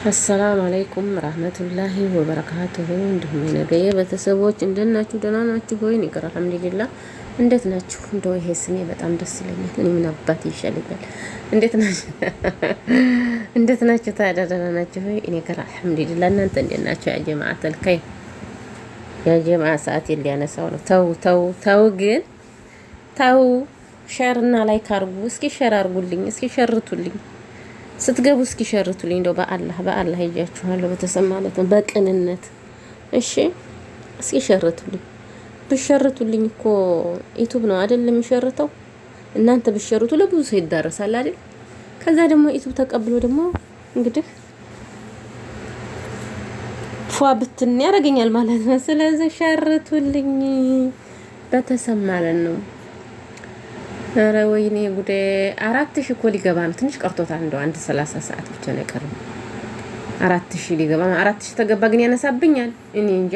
አሰላሙ አለይኩም ረህመቱላሂ ወበረካቱሁ። እንዲሁም የነገየ ቤተሰቦች እንደት ናችሁ? ደህና ናችሁ ሆይ? እኔ ጋር አልሐምዱሊላህ። እንዴት ናችሁ? እንደው ይሄ ስሜ በጣም ደስ ይለኛል። እኔ ምን አባት ይሻለኛል? እንዴት ናችሁ? እንዴት ናችሁ? ታዲያ ደህና ናችሁ ሆይ? እኔ ጋር አልሐምዱሊላህ። እናንተ እንዴት ናችሁ? ያ ጀማዓተል ኸይር፣ ያ ጀማዓ ሰዓት ሊያነሳው ነው። ተው ግን ተው። ሸርና ላይክ አርጉ። እስኪ ሸር አርጉልኝ፣ እስኪ ሸርቱልኝ ስትገቡ እስኪ ሸርቱልኝ። እንደው በአላህ ይጃችኋለሁ በተሰማ ማለት ነው፣ በቅንነት እሺ። እስኪ ሸርቱልኝ። ብሸርቱልኝ እኮ ዩቲዩብ ነው አይደል የሚሸርተው። እናንተ ብሸርቱ ለብዙ ሰው ይዳረሳል አይደል? ከዛ ደግሞ ዩቲዩብ ተቀብሎ ደግሞ እንግዲህ ፏ ብትን ያደርገኛል ማለት ነው። ስለዚህ ሸርቱልኝ በተሰማ ማለት ነው። ኧረ ወይኔ ጉዴ! 4000 እኮ ሊገባ ነው። ትንሽ ቀርቶታል። እንደው 30 ሰዓት ብቻ ነው የቀረው። 4000 ሊገባ ነው። 4000 ተገባ ግን ያነሳብኛል። እኔ እንጃ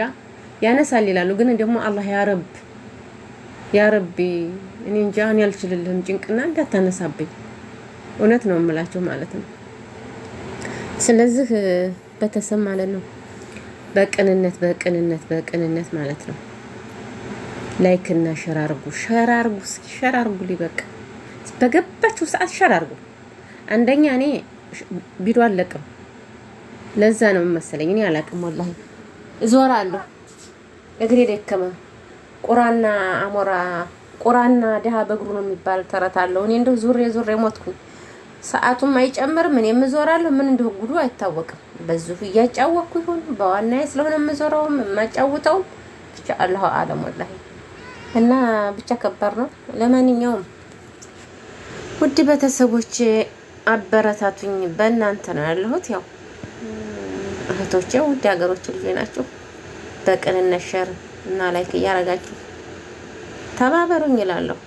ያነሳል ይላሉ፣ ግን ደግሞ አላህ ያ ረቢ እኔ እንጃ። እኔ አልችልልህም፣ ጭንቅና እንዳታነሳብኝ። እውነት ነው የምላቸው ማለት ነው። ስለዚህ በተሰማ ማለት ነው። በቅንነት ማለት ነው። ላይክ እና ሸር አርጉ። እስኪ ሸር አርጉ። ሊበቃ በገባችሁ ሰዓት ሸር አርጉ። አንደኛ እኔ ቪዲዮ አለቅም፣ ለዛ ነው መሰለኝ። እኔ አላቅም ወላሂ። እዞራለሁ፣ እግሬ ደከመ። ቁራና ደሃ በእግሩ ነው የሚባል ተረት አለው። እኔ እንደው ዙሬ ሞትኩኝ። ሰዓቱም አይጨምርም፣ እኔም እዞራለሁ። ምን እንደው ጉዱ አይታወቅም። በዚሁ እያጫወቅኩ ይሁን በዋናዬ ስለሆነ የምዞረውም የማጫውተውም ብቻ አላሁ አለም ወላሂ። እና ብቻ ከባድ ነው። ለማንኛውም ውድ ቤተሰቦች አበረታቱኝ፣ በእናንተ ነው ያለሁት። ያው እህቶቼ ውድ ሀገሮች ልጆች ናቸው። በቅንነት ሸር እና ላይክ እያረጋችሁ ተባበሩኝ እላለሁ።